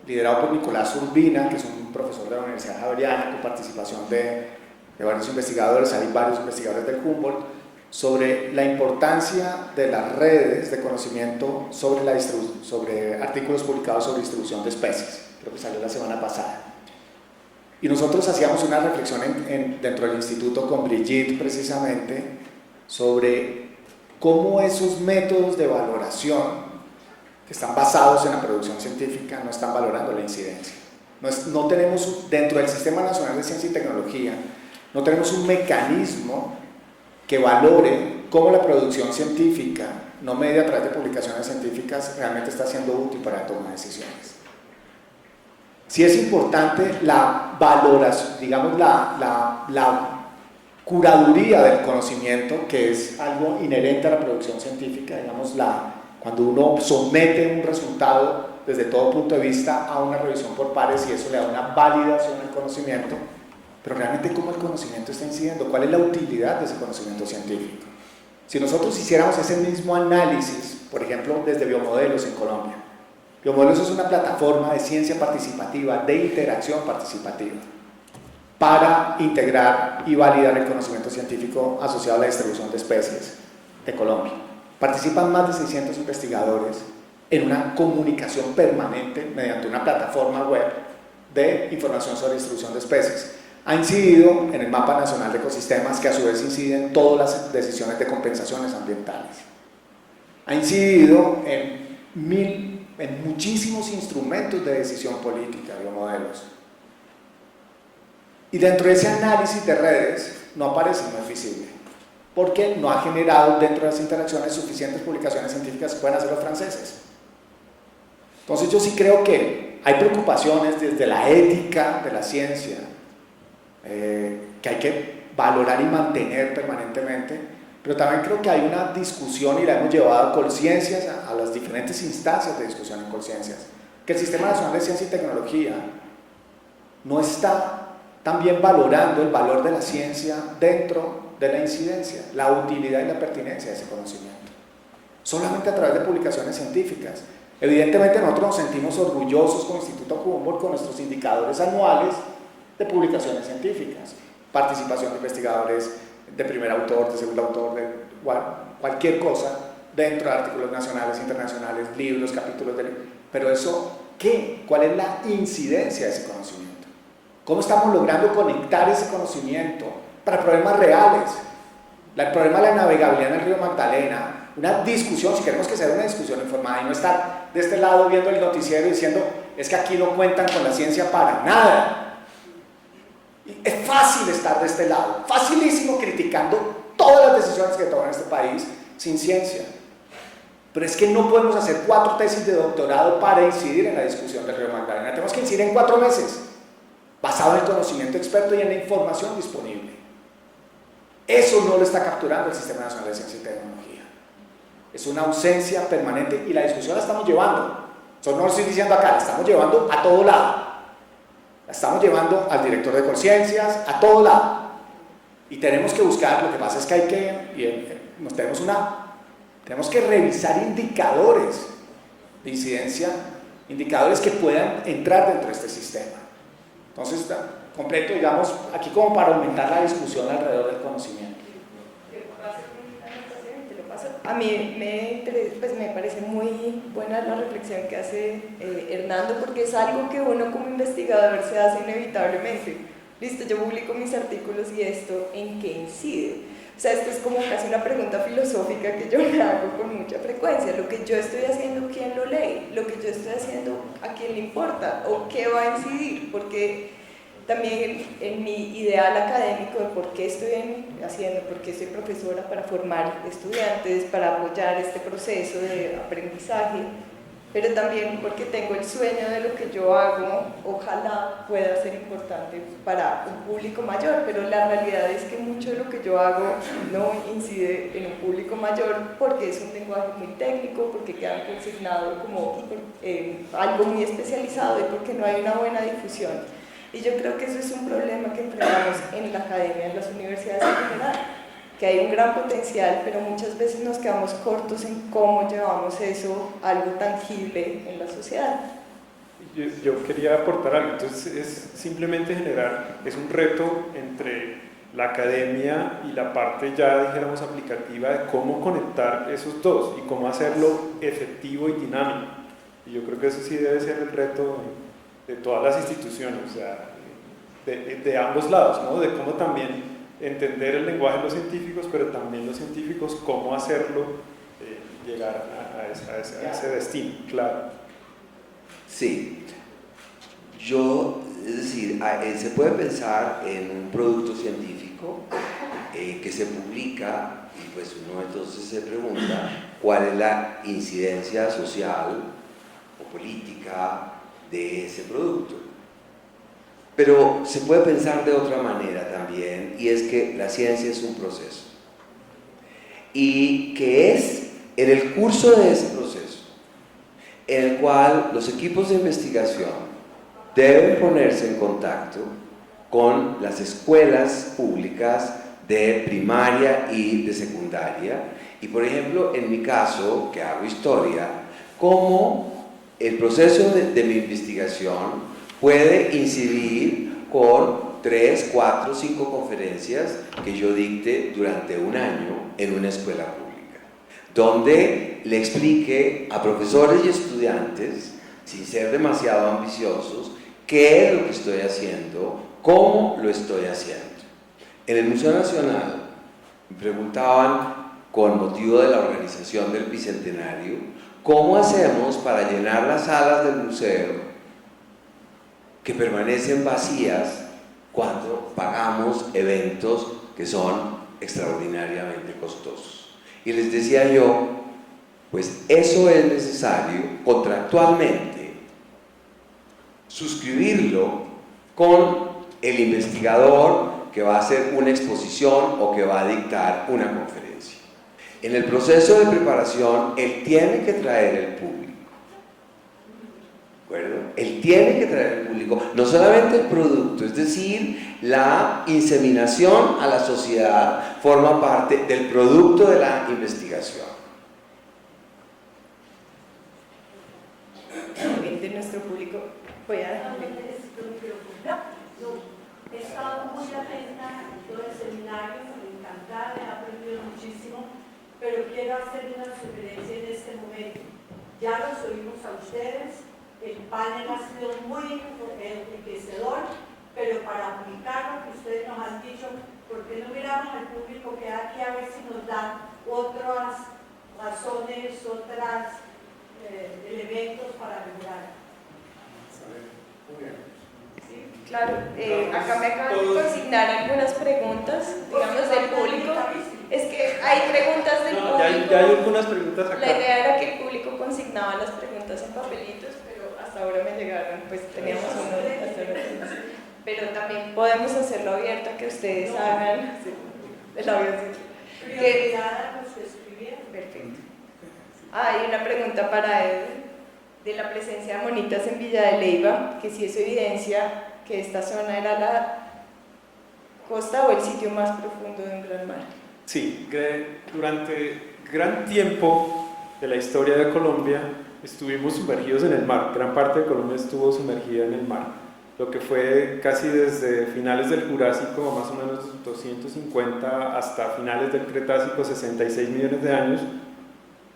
E: liderado por Nicolás Urbina, que es un profesor de la Universidad Javeriana, con participación de varios investigadores, hay varios investigadores del Humboldt, sobre la importancia de las redes de conocimiento sobre artículos publicados sobre distribución de especies. Creo que salió la semana pasada. Y nosotros hacíamos una reflexión dentro del instituto con Brigitte, precisamente, sobre cómo esos métodos de valoración que están basados en la producción científica no están valorando la incidencia. No tenemos, dentro del Sistema Nacional de Ciencia y Tecnología, no tenemos un mecanismo que valore cómo la producción científica, no media a través de publicaciones científicas, realmente está siendo útil para la toma de decisiones. Sí es importante la valoración, digamos, la curaduría del conocimiento, que es algo inherente a la producción científica, digamos, cuando uno somete un resultado desde todo punto de vista a una revisión por pares, y eso le da una validación al conocimiento, pero realmente cómo el conocimiento está incidiendo, cuál es la utilidad de ese conocimiento científico. Si nosotros hiciéramos ese mismo análisis, por ejemplo, desde Biomodelos en Colombia, Biomodelos es una plataforma de ciencia participativa, de interacción participativa, para integrar y validar el conocimiento científico asociado a la distribución de especies de Colombia. Participan más de 600 investigadores en una comunicación permanente mediante una plataforma web de información sobre distribución de especies. Ha incidido en el Mapa Nacional de Ecosistemas, que a su vez incide en todas las decisiones de compensaciones ambientales. Ha incidido en muchísimos instrumentos de decisión política, Biomodelos. Y dentro de ese análisis de redes no aparece, no es visible, porque no ha generado dentro de las interacciones suficientes publicaciones científicas que puedan hacer los franceses. Entonces yo sí creo que hay preocupaciones desde la ética de la ciencia, que hay que valorar y mantener permanentemente, pero también creo que hay una discusión, y la hemos llevado a Colciencias, a las diferentes instancias de discusión en Colciencias, que el Sistema Nacional de Ciencia y Tecnología no está también valorando el valor de la ciencia dentro de la incidencia, la utilidad y la pertinencia de ese conocimiento, solamente a través de publicaciones científicas. Evidentemente nosotros nos sentimos orgullosos con el Instituto Humboldt, con nuestros indicadores anuales de publicaciones científicas, participación de investigadores de primer autor, de segundo autor, de cualquier cosa dentro de artículos nacionales, internacionales, libros, capítulos de libros. Pero eso, ¿qué? ¿Cuál es la incidencia de ese conocimiento? ¿Cómo estamos logrando conectar ese conocimiento para problemas reales? El problema de la navegabilidad en el río Magdalena, una discusión, si queremos que sea una discusión informada y no estar de este lado viendo el noticiero y diciendo es que aquí no cuentan con la ciencia para nada. Es fácil estar de este lado, facilísimo, criticando todas las decisiones que toman en este país sin ciencia. Pero es que no podemos hacer 4 tesis de doctorado para incidir en la discusión del río Magdalena. Tenemos que incidir en 4 meses, basado en el conocimiento experto y en la información disponible. Eso no lo está capturando el Sistema Nacional de Ciencia y Tecnología. Es una ausencia permanente, y la discusión la estamos llevando. Eso no lo estoy diciendo acá, la estamos llevando a todo lado. La estamos llevando al director de Colciencias, a todo lado. Y tenemos que buscar, lo que pasa es que tenemos que revisar indicadores de incidencia, indicadores que puedan entrar dentro de este sistema. Entonces, completo, digamos, aquí como para aumentar la discusión alrededor del conocimiento.
A: A mí me parece muy buena la reflexión que hace Hernando, porque es algo que uno como investigador se hace inevitablemente. Listo, yo publico mis artículos y esto, ¿en qué incide? O sea, esto es como casi una pregunta filosófica que yo me hago con mucha frecuencia. Lo que yo estoy haciendo, ¿quién lo lee? Lo que yo estoy haciendo, ¿a quién le importa? ¿O qué va a incidir? Porque también en mi ideal académico de por qué estoy haciendo, por qué soy profesora, para formar estudiantes, para apoyar este proceso de aprendizaje, pero también porque tengo el sueño de lo que yo hago, ojalá pueda ser importante para un público mayor, pero la realidad es que mucho de lo que yo hago no incide en un público mayor porque es un lenguaje muy técnico, porque queda consignado como algo muy especializado y porque no hay una buena difusión. Y yo creo que eso es un problema que enfrentamos en la academia, en las universidades en general, que hay un gran potencial, pero muchas veces nos quedamos cortos en cómo llevamos eso a algo tangible en la sociedad.
B: Yo quería aportar algo, entonces es simplemente generar, es un reto entre la academia y la parte ya, dijéramos, aplicativa de cómo conectar esos dos y cómo hacerlo efectivo y dinámico. Y yo creo que eso sí debe ser el reto de todas las instituciones, o sea, de ambos lados, ¿no? De cómo también entender el lenguaje de los científicos, pero también los científicos cómo hacerlo llegar a ese destino, claro.
C: Sí, yo, es decir, se puede pensar en un producto científico que se publica y pues uno entonces se pregunta cuál es la incidencia social o política de ese producto. Pero se puede pensar de otra manera también, y es que la ciencia es un proceso y que es en el curso de ese proceso en el cual los equipos de investigación deben ponerse en contacto con las escuelas públicas de primaria y de secundaria, y por ejemplo en mi caso, que hago historia, cómo el proceso de mi investigación puede incidir con 3, 4, 5 conferencias que yo dicte durante un año en una escuela pública, donde le explique a profesores y estudiantes, sin ser demasiado ambiciosos, qué es lo que estoy haciendo, cómo lo estoy haciendo. En el Museo Nacional me preguntaban, con motivo de la organización del Bicentenario, ¿cómo hacemos para llenar las salas del museo que permanecen vacías cuando pagamos eventos que son extraordinariamente costosos? Y les decía yo, pues eso es necesario contractualmente suscribirlo con el investigador que va a hacer una exposición o que va a dictar una conferencia. En el proceso de preparación, él tiene que traer el público. ¿De acuerdo? Él tiene que traer el público, no solamente el producto, es decir, la inseminación a la sociedad forma parte del producto de la investigación.
A: De nuestro público, voy a dejarle.
G: He estado muy atenta a todo el seminario, encantada, he aprendido muchísimo, pero quiero hacer una sugerencia en este momento. Ya los oímos a ustedes, el panel ha sido muy enriquecedor, pero para aplicar lo que ustedes nos han dicho, ¿por qué no miramos al público que aquí a ver si nos dan otras razones, otros elementos para mejorar?
A: Claro, acá me acaban de consignar algunas preguntas, digamos, del público. Es que hay preguntas del público.
B: Ya hay algunas preguntas acá.
A: La idea era que el público consignaba las preguntas en papelitos, pero hasta ahora me llegaron, pues teníamos uno de hacer. Pero también podemos hacerlo abierto a que ustedes hagan el audio.
G: Prioridad a los que escribieron.
A: Perfecto. Hay una pregunta para Ed, de la presencia de monitas en Villa de Leyva, que si eso evidencia que esta zona era la costa o el sitio más profundo de un gran mar.
B: Sí, durante gran tiempo de la historia de Colombia estuvimos sumergidos en el mar, gran parte de Colombia estuvo sumergida en el mar, lo que fue casi desde finales del Jurásico, más o menos 250, hasta finales del Cretácico, 66 millones de años.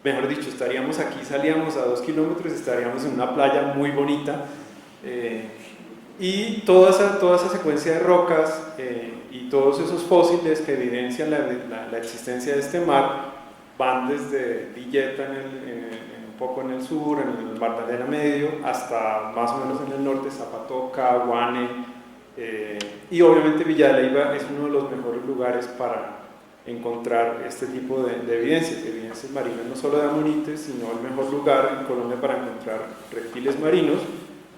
B: Mejor dicho, estaríamos aquí, salíamos a 2 kilómetros, estaríamos en una playa muy bonita, Y toda esa secuencia de rocas y todos esos fósiles que evidencian la existencia de este mar van desde Villeta un poco en el sur, en el Magdalena Medio, hasta más o menos en el norte, Zapatoca, Guane, y obviamente Villa de Leyva es uno de los mejores lugares para encontrar este tipo de evidencias marinas, no solo de amonites, sino el mejor lugar en Colombia para encontrar reptiles marinos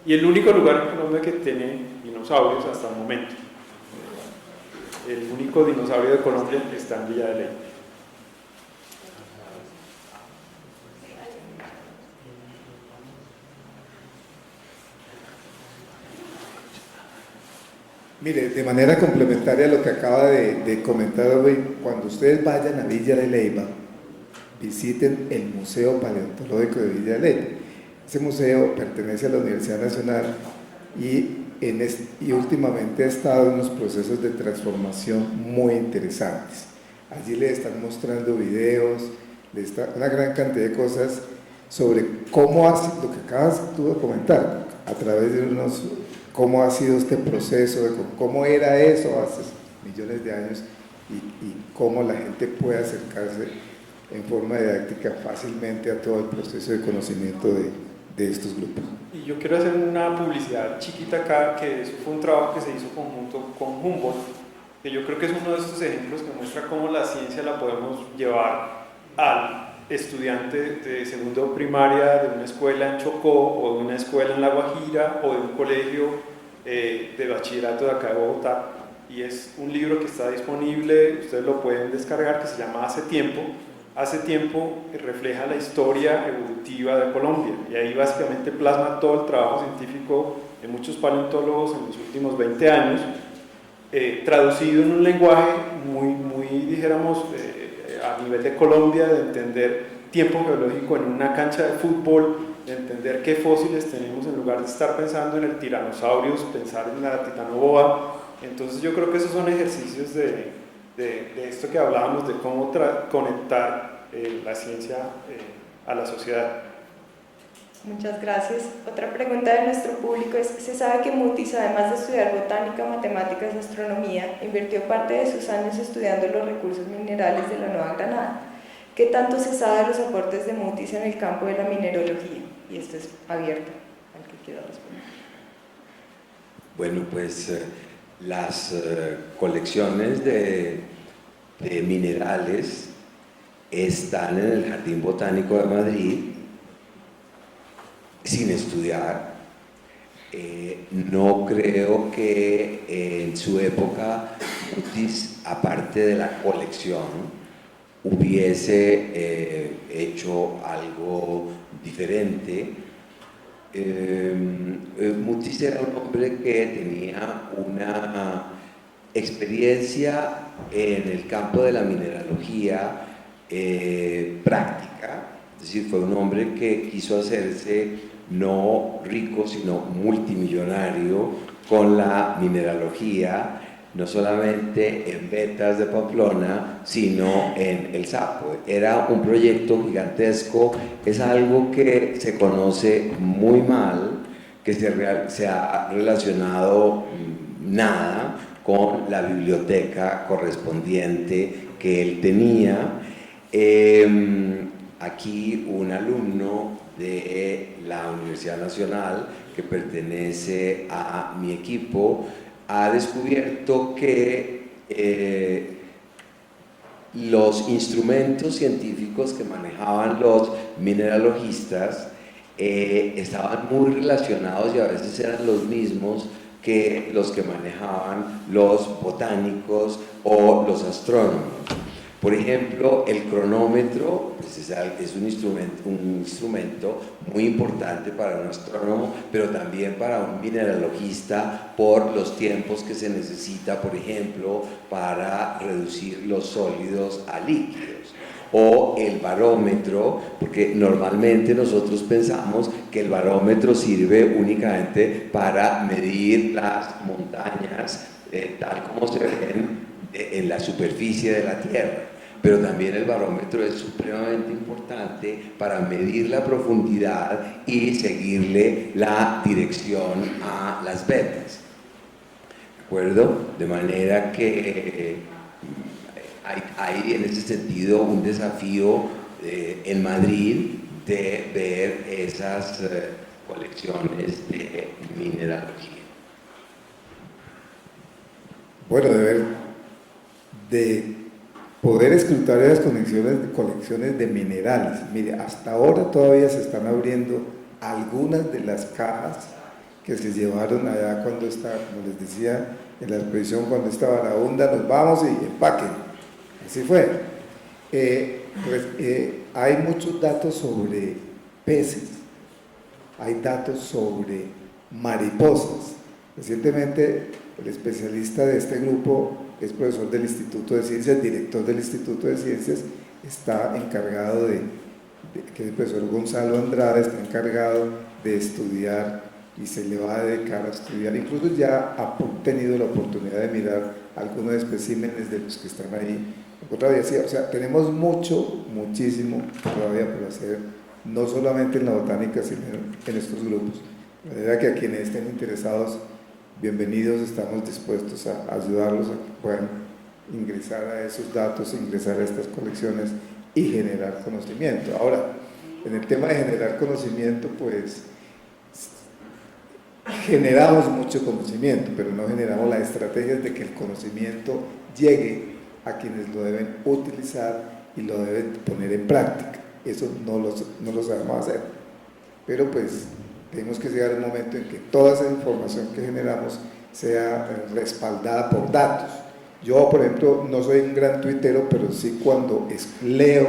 B: y el único lugar en Colombia que tiene dinosaurios hasta el momento. El único dinosaurio de Colombia está en Villa de Leyva.
F: Mire, de manera complementaria a lo que acaba de comentar hoy, cuando ustedes vayan a Villa de Leyva, visiten el Museo Paleontológico de Villa de Leyva. Ese museo pertenece a la Universidad Nacional y últimamente ha estado en unos procesos de transformación muy interesantes. Allí le están mostrando videos, una gran cantidad de cosas sobre cómo hace lo que acabas tú de comentar, a través de cómo ha sido este proceso, de cómo era eso hace millones de años y cómo la gente puede acercarse en forma didáctica fácilmente a todo el proceso de conocimiento de estos grupos.
B: Y yo quiero hacer una publicidad chiquita acá, que eso fue un trabajo que se hizo conjunto con Humboldt, que yo creo que es uno de estos ejemplos que muestra cómo la ciencia la podemos llevar al estudiante de segundo primaria de una escuela en Chocó o de una escuela en La Guajira o de un colegio de bachillerato de acá de Bogotá, y es un libro que está disponible, ustedes lo pueden descargar, que se llama Hace Tiempo. Hace Tiempo refleja la historia evolutiva de Colombia y ahí básicamente plasma todo el trabajo científico de muchos paleontólogos en los últimos 20 años, traducido en un lenguaje muy dijéramos, a nivel de Colombia, de entender tiempo geológico en una cancha de fútbol, de entender qué fósiles tenemos en lugar de estar pensando en el Tyrannosaurus, pensar en la Titanoboa. Entonces yo creo que esos son ejercicios de esto que hablábamos, de cómo conectar la ciencia a la sociedad.
A: Muchas gracias. Otra pregunta de nuestro público es: se sabe que Mutis, además de estudiar botánica, matemáticas y astronomía, invirtió parte de sus años estudiando los recursos minerales de la Nueva Granada. ¿Qué tanto se sabe de los aportes de Mutis en el campo de la mineralogía? Y esto es abierto al que quiera responder.
C: Bueno, pues las colecciones de minerales están en el Jardín Botánico de Madrid sin estudiar. No creo que en su época Mutis, aparte de la colección, hubiese hecho algo diferente. Mutis era un hombre que tenía una experiencia en el campo de la mineralogía práctica, es decir, fue un hombre que quiso hacerse no rico, sino multimillonario con la mineralogía, no solamente en Betas de Pamplona, sino en El Sapo. Era un proyecto gigantesco, es algo que se conoce muy mal, que se ha relacionado nada con la biblioteca correspondiente que él tenía. Aquí un alumno de la Universidad Nacional que pertenece a mi equipo ha descubierto que los instrumentos científicos que manejaban los mineralogistas estaban muy relacionados y a veces eran los mismos que los que manejaban los botánicos o los astrónomos. Por ejemplo, el cronómetro pues es un instrumento muy importante para un astrónomo, pero también para un mineralogista por los tiempos que se necesita, por ejemplo, para reducir los sólidos a líquidos. O el barómetro, porque normalmente nosotros pensamos que el barómetro sirve únicamente para medir las montañas tal como se ven en la superficie de la Tierra. pero también el barómetro es supremamente importante para medir la profundidad y seguirle la dirección a las vetas. ¿De acuerdo? De manera que hay en ese sentido un desafío en Madrid de ver esas colecciones de mineralogía.
F: Bueno, de poder escrutar esas colecciones de minerales. Mire, hasta ahora todavía se están abriendo algunas de las cajas que se llevaron allá cuando estaba, como les decía, en la exposición, cuando estaba Barahunda, nos vamos y empaquen. Así fue. Hay muchos datos sobre peces, hay datos sobre mariposas. Recientemente el especialista de este grupo es profesor del Instituto de Ciencias, director del Instituto de Ciencias, está encargado que el profesor Gonzalo Andrade está encargado de estudiar y se le va a dedicar a estudiar, incluso ya ha tenido la oportunidad de mirar algunos especímenes de los que están ahí. O sea, tenemos muchísimo todavía por hacer, no solamente en la botánica, sino en estos grupos. De manera que a quienes estén interesados, bienvenidos, estamos dispuestos a ayudarlos a que puedan ingresar a esos datos, ingresar a estas colecciones y generar conocimiento. Ahora, en el tema de generar conocimiento, pues generamos mucho conocimiento, pero no generamos las estrategias de que el conocimiento llegue a quienes lo deben utilizar y lo deben poner en práctica. Eso no lo sabemos hacer, pero pues tenemos que llegar a un momento en que toda esa información que generamos sea respaldada por datos. Yo, por ejemplo, no soy un gran tuitero, pero sí cuando leo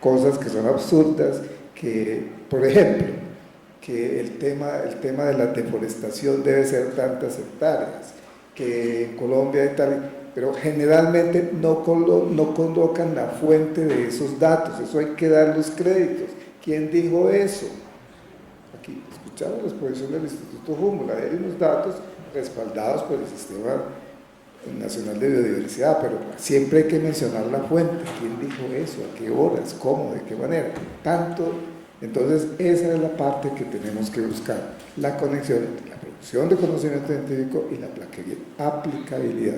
F: cosas que son absurdas, que, por ejemplo, que el tema de la deforestación debe ser tantas hectáreas, que en Colombia hay tal, pero generalmente no colocan la fuente de esos datos, eso hay que dar los créditos. ¿Quién dijo eso? Aquí escuchamos la exposición del Instituto Humboldt, hay unos datos respaldados por el Sistema Nacional de Biodiversidad, pero siempre hay que mencionar la fuente, quién dijo eso, a qué horas, cómo, de qué manera, tanto. Entonces esa es la parte que tenemos que buscar, la conexión entre la producción de conocimiento científico y la aplicabilidad.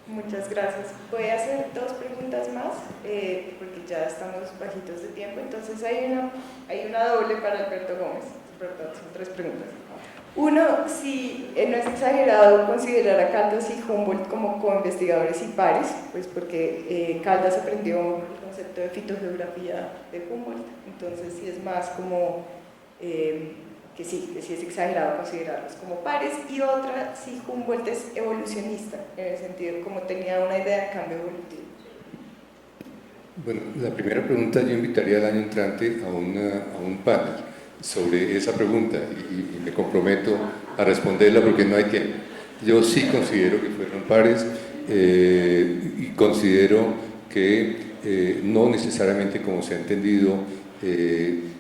A: Muchas gracias. Voy a hacer dos preguntas más, porque ya estamos bajitos de tiempo. Entonces hay una doble para Alberto Gómez. Perdón, son tres preguntas. Uno, si no es exagerado considerar a Caldas y Humboldt como co-investigadores y pares, pues porque Caldas aprendió el concepto de fitogeografía de Humboldt, entonces sí es más como que sí es exagerado considerarlos como pares. Y otra, si Humboldt es evolucionista, en el sentido como tenía una idea de cambio evolutivo.
D: Bueno, la primera pregunta yo invitaría el año entrante a un panel sobre esa pregunta y me comprometo a responderla porque no hay tiempo. Yo sí considero que fueron pares y considero que no necesariamente como se ha entendido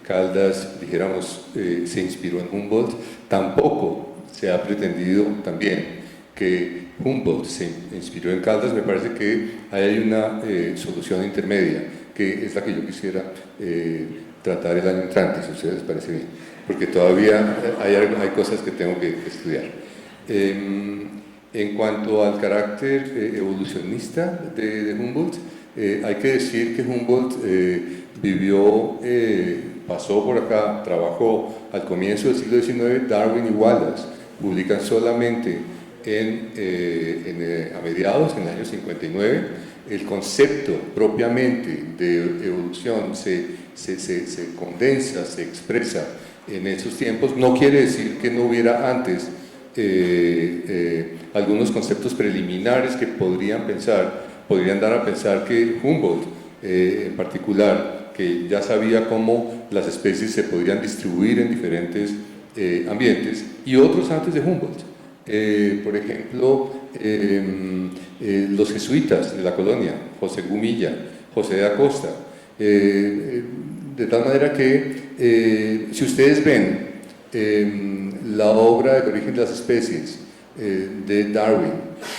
D: Caldas, dijéramos, se inspiró en Humboldt, tampoco se ha pretendido también que Humboldt se inspiró en Caldas. Me parece que hay una solución intermedia, que es la que yo quisiera tratar el año entrante, si a ustedes les parece bien, porque todavía hay cosas que tengo que estudiar. En cuanto al carácter evolucionista de Humboldt, hay que decir que Humboldt pasó por acá, trabajó al comienzo del siglo XIX. Darwin y Wallace publican solamente a mediados, en el año 59, el concepto propiamente de evolución se condensa, se expresa en esos tiempos. No quiere decir que no hubiera antes algunos conceptos preliminares que podrían dar a pensar que Humboldt en particular, que ya sabía cómo las especies se podrían distribuir en diferentes ambientes, y otros antes de Humboldt. Por ejemplo, los jesuitas de la colonia, José Gumilla, José de Acosta, de tal manera que si ustedes ven la obra El origen de las especies de Darwin,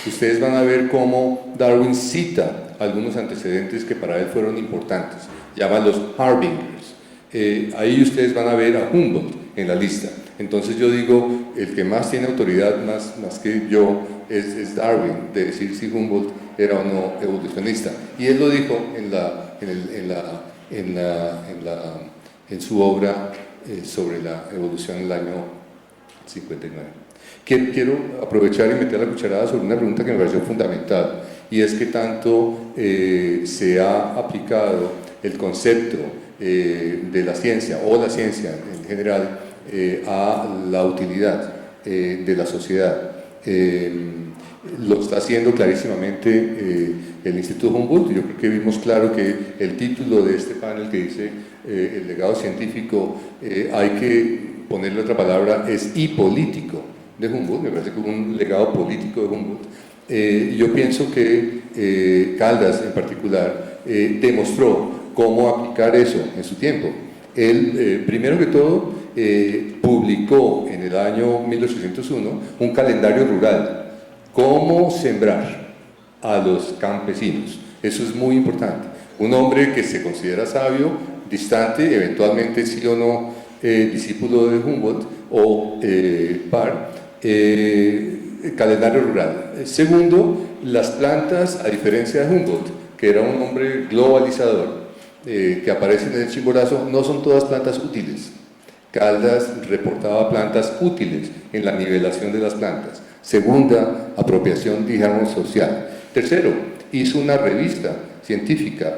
D: ustedes van a ver cómo Darwin cita algunos antecedentes que para él fueron importantes. Llama los Harbingers. Ahí ustedes van a ver a Humboldt en la lista. Entonces yo digo, el que más tiene autoridad, más que yo, es Darwin, de decir si Humboldt era o no evolucionista. Y él lo dijo en su obra sobre la evolución en el año 59. Quiero aprovechar y meter la cucharada sobre una pregunta que me pareció fundamental, y es que tanto se ha aplicado el concepto de la ciencia, o la ciencia en general, a la utilidad de la sociedad. Lo está haciendo clarísimamente el Instituto Humboldt. Yo creo que vimos claro que el título de este panel que dice el legado científico, hay que ponerle otra palabra, es político de Humboldt. Me parece que hubo un legado político de Humboldt. Yo pienso que Caldas en particular demostró cómo aplicar eso en su tiempo. Él, primero que todo, publicó en el año 1801 un calendario rural, cómo sembrar a los campesinos. Eso es muy importante. Un hombre que se considera sabio, distante, eventualmente sí o no discípulo de Humboldt o par, calendario rural. Segundo, las plantas, a diferencia de Humboldt, que era un hombre globalizador, que aparecen en el Chimborazo, no son todas plantas útiles. Caldas reportaba plantas útiles en la nivelación de las plantas. Segunda, apropiación, digamos, social. Tercero, hizo una revista científica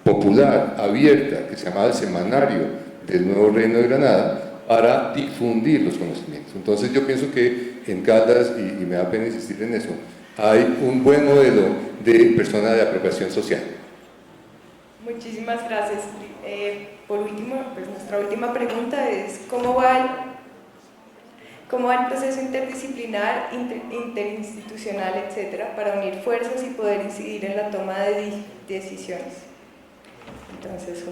D: popular, abierta, que se llamaba el Semanario del Nuevo Reino de Granada, para difundir los conocimientos. Entonces yo pienso que en Caldas, y me da pena insistir en eso, hay un buen modelo de persona de apropiación social.
A: Muchísimas gracias. Por último, pues nuestra última pregunta es ¿cómo va el proceso interdisciplinar, interinstitucional, etcétera, para unir fuerzas y poder incidir en la toma de decisiones? Entonces,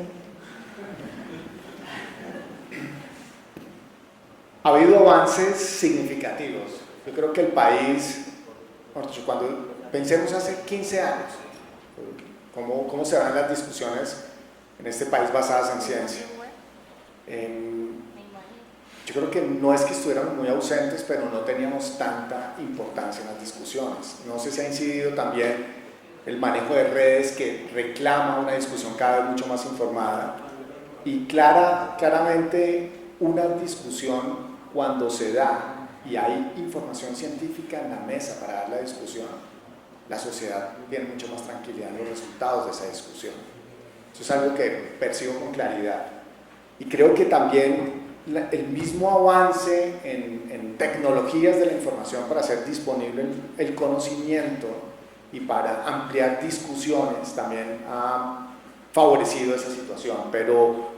E: ha habido avances significativos. Yo creo que el país, cuando pensemos hace 15 años, cómo se van las discusiones en este país basadas en ciencia. Yo creo que no es que estuviéramos muy ausentes, pero no teníamos tanta importancia en las discusiones. No sé si ha incidido también el manejo de redes, que reclama una discusión cada vez mucho más informada, y claramente una discusión, cuando se da y hay información científica en la mesa para dar la discusión, la sociedad tiene mucho más tranquilidad en los resultados de esa discusión. Eso es algo que percibo con claridad. Y creo que también el mismo avance en tecnologías de la información para hacer disponible el conocimiento y para ampliar discusiones también ha favorecido esa situación. Pero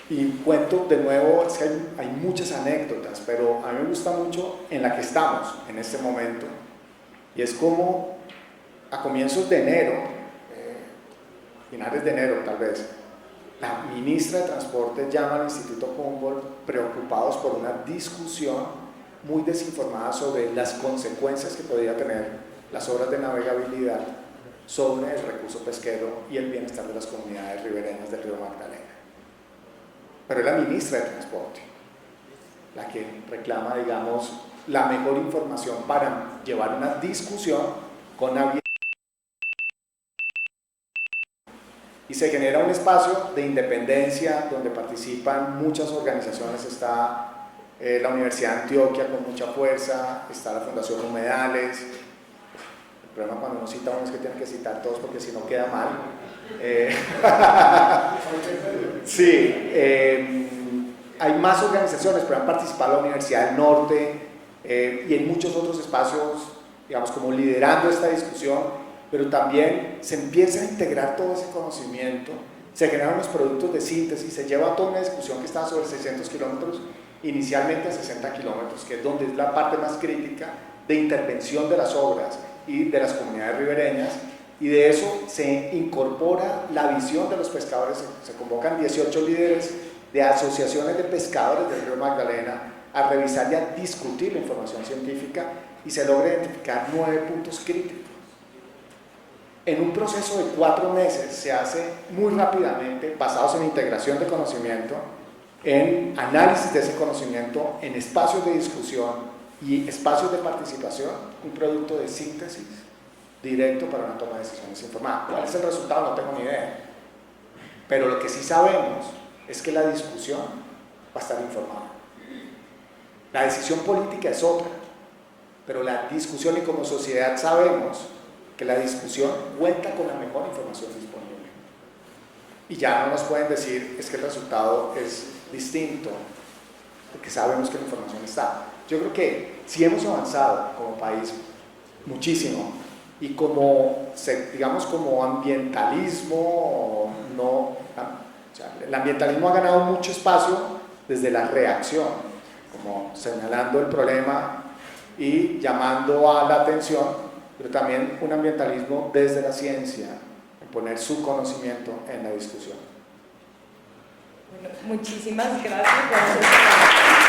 E: y cuento de nuevo, es que hay muchas anécdotas, pero a mí me gusta mucho en la que estamos en este momento, y es como a comienzos de enero, finales de enero tal vez, la ministra de Transporte llama al Instituto Humboldt preocupados por una discusión muy desinformada sobre las consecuencias que podría tener las obras de navegabilidad sobre el recurso pesquero y el bienestar de las comunidades ribereñas del río Magdalena. Pero es la ministra de Transporte la que reclama, digamos, la mejor información para llevar una discusión con aviación. Y se genera un espacio de independencia donde participan muchas organizaciones. Está la Universidad de Antioquia con mucha fuerza, está la Fundación Humedales. El problema cuando uno cita uno es que tiene que citar todos porque si no queda mal. Sí, hay más organizaciones, pero han participado la Universidad del Norte y en muchos otros espacios, digamos, como liderando esta discusión, pero también se empieza a integrar todo ese conocimiento, se generan los productos de síntesis, se lleva toda una discusión que está sobre 600 kilómetros, inicialmente a 60 kilómetros, que es donde es la parte más crítica de intervención de las obras y de las comunidades ribereñas, y de eso se incorpora la visión de los pescadores. Se convocan 18 líderes de asociaciones de pescadores del río Magdalena a revisar y a discutir la información científica, y se logra identificar 9 puntos críticos. en un proceso de 4 meses se hace muy rápidamente, basados en integración de conocimiento, en análisis de ese conocimiento, en espacios de discusión y espacios de participación, un producto de síntesis directo para una toma de decisiones informada. ¿Cuál es el resultado? No tengo ni idea. Pero lo que sí sabemos es que la discusión va a estar informada. La decisión política es otra, pero la discusión, y como sociedad sabemos que la discusión cuenta con la mejor información disponible. Y ya no nos pueden decir es que el resultado es distinto, porque sabemos que la información está. Yo creo que sí hemos avanzado como país muchísimo, y como, digamos, como ambientalismo, no, o sea, el ambientalismo ha ganado mucho espacio desde la reacción, como señalando el problema y llamando a la atención, pero también un ambientalismo desde la ciencia, en poner su conocimiento en la discusión.
A: Bueno, muchísimas gracias.